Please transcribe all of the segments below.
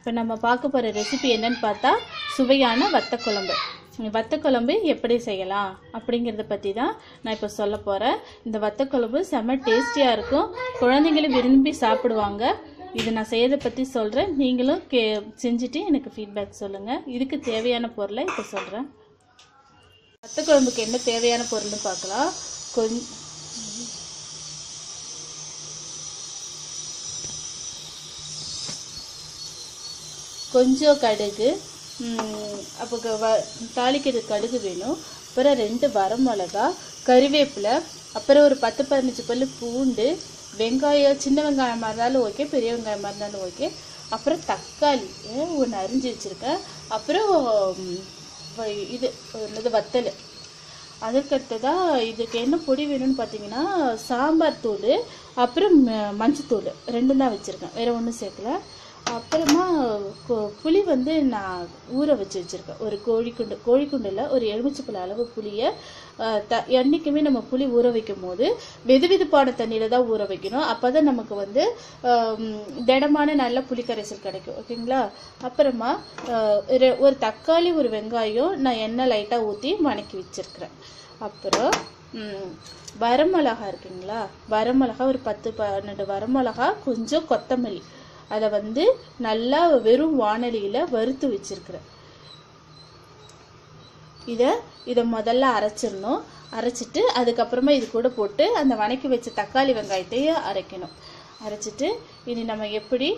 இப்போ நம்ம பார்க்க போகிற ரெசிபி என்னன்னு பார்த்தா சுவையான வத்தக்குழம்பு. வத்தக்குழம்பு எப்படி செய்யலாம் அப்படிங்கிறத பற்றி தான் நான் இப்போ சொல்ல போகிறேன். இந்த வத்தக்குழம்பு செம்ம டேஸ்டியாக இருக்கும், குழந்தைங்களும் விரும்பி சாப்பிடுவாங்க. இது நான் செய்யறதை பற்றி சொல்கிறேன், நீங்களும் செஞ்சுட்டு எனக்கு ஃபீட்பேக் சொல்லுங்கள். இதுக்கு தேவையான பொருளை இப்போ சொல்கிறேன். வத்தக்குழம்புக்கு என்ன தேவையான பொருள்னு பார்க்கலாம். கொஞ்சம் கடுகு, அப்போ தாளிக்கிறது கடுகு வேணும். அப்புறம் 2 வரமிளகா, கறிவேப்பிலை, அப்புறம் ஒரு 10-15 பல்லு பூண்டு, வெங்காயம், சின்ன வெங்காயமாக இருந்தாலும் ஓகே, பெரிய வெங்காயமாக இருந்தாலும் ஓகே. அப்புறம் தக்காளி ஒன்று அரிஞ்சு வச்சுருக்கேன். அப்புறம் இது வத்தல். அதுக்கடுத்ததாக இதுக்கு என்ன பொடி வேணும்னு பார்த்தீங்கன்னா சாம்பார் தூள், அப்புறம் மஞ்சத்தூள் 2 தான் வச்சுருக்கேன், வேறு ஒன்றும் சேர்க்கல. அப்புறமா புளி நான் ஊற வச்சுருக்கேன். ஒரு கோழிக்குண்டில் ஒரு எலுமிச்சைப்பழ அளவு புளியை என்றைக்குமே நம்ம புளி ஊற வைக்கும் போது வெதுவெதுப்பான தண்ணியில் தான் ஊற வைக்கணும். அப்போ தான் நமக்கு திடமான நல்ல புளி கரைசல் கிடைக்கும், ஓகேங்களா. அப்புறமா ஒரு தக்காளி, ஒரு வெங்காயம் நான் எண்ணெய் லைட்டாக ஊற்றி வணக்கி வச்சுருக்கிறேன். அப்புறம் வரமிளகா இருக்குங்களா, வரமிளகா ஒரு 10-12 வரமிளகா, கொஞ்சம் கொத்தமல்லி, அதை நல்லா வெறும் வாணலியில் வறுத்து வச்சிருக்கிறேன். இதை முதல்ல அரைச்சிடணும். அரைச்சிட்டு அதுக்கப்புறமா இது கூட போட்டு அந்த வணக்கி வச்ச தக்காளி வெங்காயத்தையும் அரைக்கணும். அரைச்சிட்டு இனி நம்ம எப்படி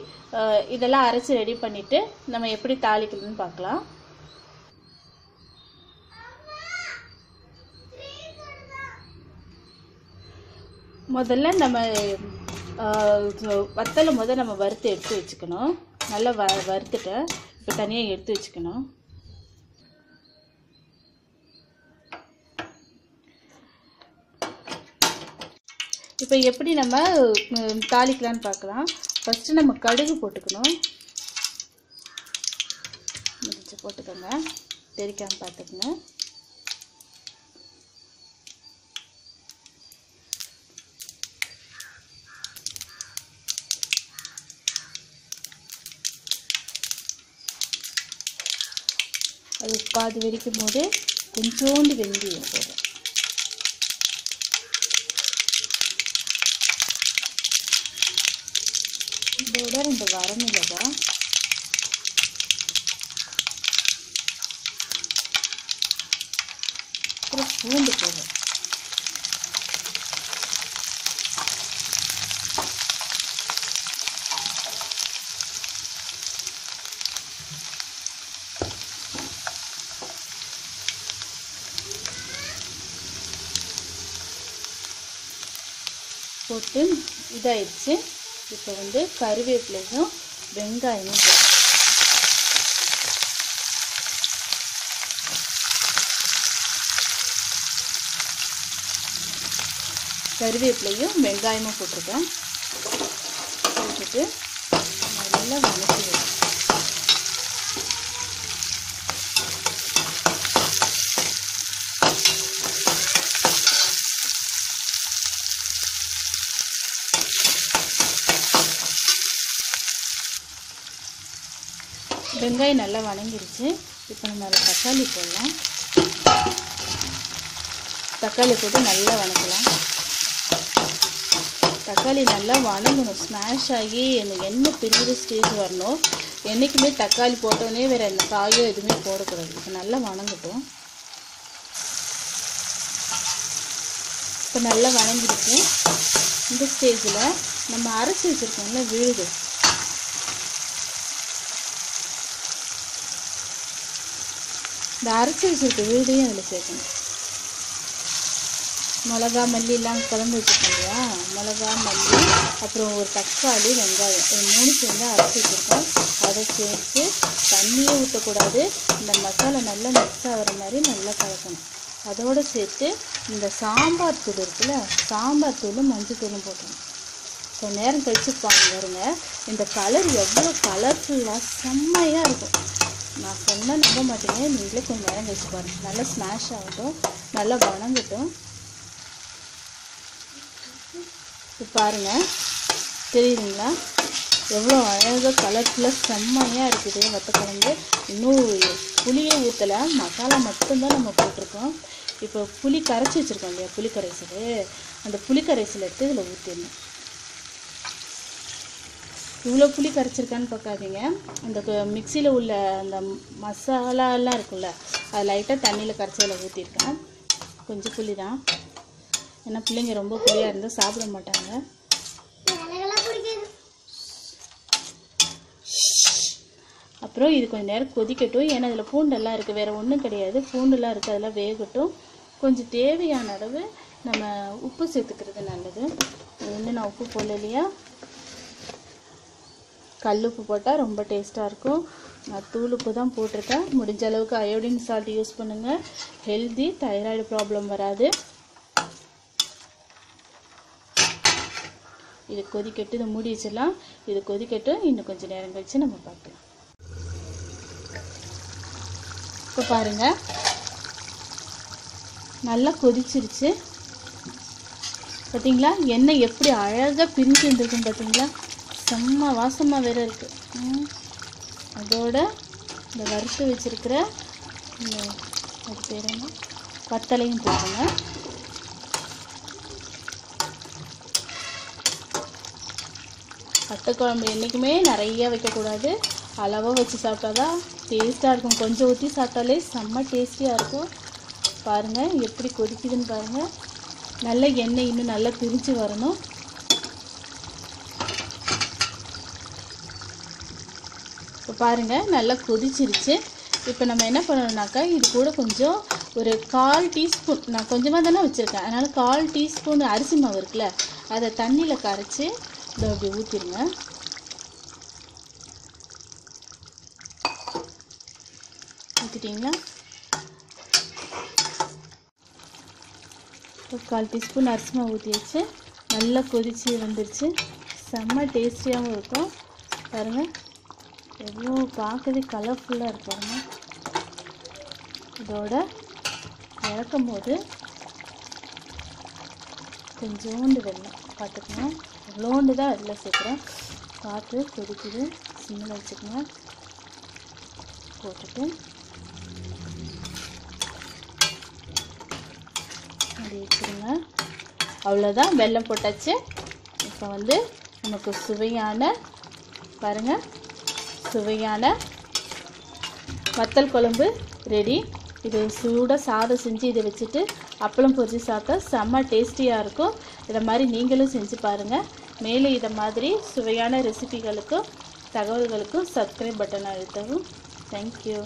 இதெல்லாம் அரைச்சி ரெடி பண்ணிவிட்டு நம்ம எப்படி தாளிக்கணும்னு பார்க்கலாம். முதல்ல நம்ம வத்தலை நம்ம வறுத்து எடுத்து வச்சுக்கணும். நல்லா வறுத்துட்டேன், இப்போ தனியாக எடுத்து வச்சுக்கணும். இப்போ எப்படி நம்ம தாளிக்கலான்னு பார்க்கலாம். ஃபஸ்ட்டு நம்ம கடுகு போட்டுக்கணும். போட்டுக்கோங்க, தெரிக்காமல் பார்த்துக்கங்க. அது பாதி வெடிக்கும் போது கொஞ்சோண்டு வெந்தயம் போடும். இதோட 2 வரமிளகா, அப்புறம் பூண்டு போடும். போட்டு இதாயிடுச்சு. இப்போ கறிவேப்பிலையும் வெங்காயமும் போட்டிருக்கேன். போட்டுட்டு நல்லா வதக்கி வெங்காயம் நல்லா வணங்கிருச்சு. இப்போ நம்ம அதில் தக்காளி போடலாம். தக்காளி போட்டு நல்லா வணக்கலாம். தக்காளி நல்லா வணங்கணும், ஸ்மாஷ் ஆகி அந்த எண்ணெய் பிரிகிற ஸ்டேஜ் வரணும். என்றைக்குமே தக்காளி போட்டோன்னே வேறு எந்த காயோ எதுவுமே போடக்கூடாது. இப்போ நல்லா வணங்கட்டும். இப்போ நல்லா வணங்கிடுச்சு. இந்த ஸ்டேஜில் நம்ம அரைச்சி வச்சுருக்கோம்ல விழுது, இந்த அரைச்சி வச்சுருக்க விழுதையும் அதில் சேர்க்கணும். மிளகா, மல்லிலாம் கலந்து வச்சுருக்கோம் இல்லையா, மிளகா, மல்லி, அப்புறம் ஒரு தக்காளி, வெங்காயம், ஒரு 3 சேர்ந்து அரைச்சி வச்சுருக்கோம். அதை சேர்த்து தண்ணியே ஊற்றக்கூடாது. இந்த மசாலா நல்லா மிக்ஸ் ஆகிற மாதிரி நல்லா கலக்கணும். அதோடு சேர்த்து இந்த சாம்பார் தூள் இருக்குல்ல, சாம்பார் தூளும் மஞ்சள் தூளும் போட்டணும். கொஞ்ச நேரம் கழிச்சு பாருங்க, இந்த கலர் எவ்வளோ கலர்ஃபுல்லாக செம்மையாக இருக்கும். நான் சொன்னால் நம்ப மாட்டேங்க, நீங்களே கொஞ்சம் நேரம் கழிச்சு பாருங்கள். நல்லா ஸ்மாஷ் ஆகட்டும், நல்லா வணங்கட்டும். இப்போ பாருங்கள், தெரியுதுங்களா? எவ்வளோ அழகாக கலர்ஃபுல்லாக செம்மையாக இருக்குது வத்தக்குழம்பு. இன்னும் புளியே ஊற்றலை, மசாலா மட்டும்தான் நம்ம போட்டிருக்கோம். இப்போ புளி கரைச்சி வச்சுருக்கோம் இல்லையா, புளி கரைசல், அந்த புளி கரைசல் எடுத்து இதில் ஊற்றிடணும். இவ்வளோ புளி கரைச்சிருக்கான்னு பார்க்காதீங்க, அந்த மிக்சியில் உள்ள அந்த மசாலாலாம் இருக்குல்ல, அது லைட்டாக தண்ணியில் கரைச்சி அதில் ஊற்றிருக்கேன். கொஞ்சம் புளி தான், ஏன்னா பிள்ளைங்க ரொம்ப புளியாக இருந்தால் சாப்பிட மாட்டாங்க. அப்புறம் இது கொஞ்சம் நேரம் கொதிக்கட்டும், ஏன்னா இதில் பூண்டெல்லாம் இருக்குது, வேறு ஒன்றும் கிடையாது, பூண்டெல்லாம் இருக்குது, அதெல்லாம் வேகட்டும். கொஞ்சம் தேவையான அளவு நம்ம உப்பு சேர்த்துக்கிறது நல்லது. இது வந்து நான் உப்பு போடலையா, கல் உப்பு போட்டால் ரொம்ப டேஸ்ட்டாக இருக்கும். நான் தூள் உப்பு தான் போட்டிருக்கேன். முடிஞ்ச அளவுக்கு அயோடின் சால்ட் யூஸ் பண்ணுங்கள், ஹெல்தி, தைராய்டு ப்ராப்ளம் வராது. இது கொதிக்கட்டு, இதை மூடி வச்சிடலாம். இது கொதிக்கட்டும், இன்னும் கொஞ்சம் நேரம் கழிச்சு நம்ம பார்க்கலாம். இப்போ பாருங்கள், நல்லா கொதிச்சிருச்சு. பார்த்தீங்களா எண்ணெய் எப்படி அழகாக பிரிஞ்சு வந்துருக்குன்னு பார்த்தீங்களா, செம்ம வாசமாக வேறு இருக்குது. அதோட இந்த வறுத்து வச்சுருக்கிற இந்த அது பேர் என்ன, வத்தலையும் போடுங்க. வத்தக்குழம்பு என்றைக்குமே நிறையா வைக்கக்கூடாது, அளவாக வச்சு சாப்பிட்டா தான் டேஸ்ட்டாக இருக்கும். கொஞ்சம் ஊற்றி சாப்பிட்டாலே செம்ம டேஸ்டியாக இருக்கும். பாருங்கள் எப்படி கொதிக்குதுன்னு பாருங்கள், நல்ல எண்ணெய் இன்னும் நல்லா பிரிஞ்சு வரணும். இப்போ பாருங்கள் நல்லா கொதிச்சிருச்சு. இப்போ நம்ம என்ன பண்ணணும்னாக்கா, இது கூட கொஞ்சம் ஒரு 1/4 டீஸ்பூன், நான் கொஞ்சமாக தானே வச்சுருக்கேன், அதனால் 1/4 டீஸ்பூன் அரிசி மாவு இருக்குல்ல, அதை தண்ணியில் கரைச்சி இதை அப்படி ஊற்றிடுங்க. ஊற்றிட்டிங்களா, ஒரு 1/4 டீஸ்பூன் அரிசி மாவு ஊற்றி வச்சு நல்லா கொதித்து வந்துருச்சு. செம்ம டேஸ்டியாகவும் இருக்கும். பாருங்கள் எவ்வளோ பார்க்கவே கலர்ஃபுல்லாக இருக்கு பாருங்கள். இதோட இறக்கும் போது கொஞ்சோண்டு வெல்லம் பார்த்துக்கணும், இவ்வளோண்டு தான் அதில் சேர்க்குறேன். பார்த்து கொதிக்குது, சிம்மில் வச்சுக்கோங்க. போட்டுட்டு அப்படி வச்சுருங்க. அவ்வளோதான், வெல்லம் போட்டாச்சு. இப்போ வந்து நமக்கு சுவையான பாருங்கள், சுவையான வத்தல் குழம்பு ரெடி. இது சூடாக சாதம் செஞ்சு இதை வச்சுட்டு அப்பளம் பொரிச்சு சாப்பிட்டா செம்ம டேஸ்டியாக இருக்கும். இதை மாதிரி நீங்களும் செஞ்சு பாருங்கள். மேலே இதை மாதிரி சுவையான ரெசிபிகளுக்கும் தகவல்களுக்கும் சப்ஸ்கிரைப் பட்டன் அழுத்தவும். தேங்க்யூ.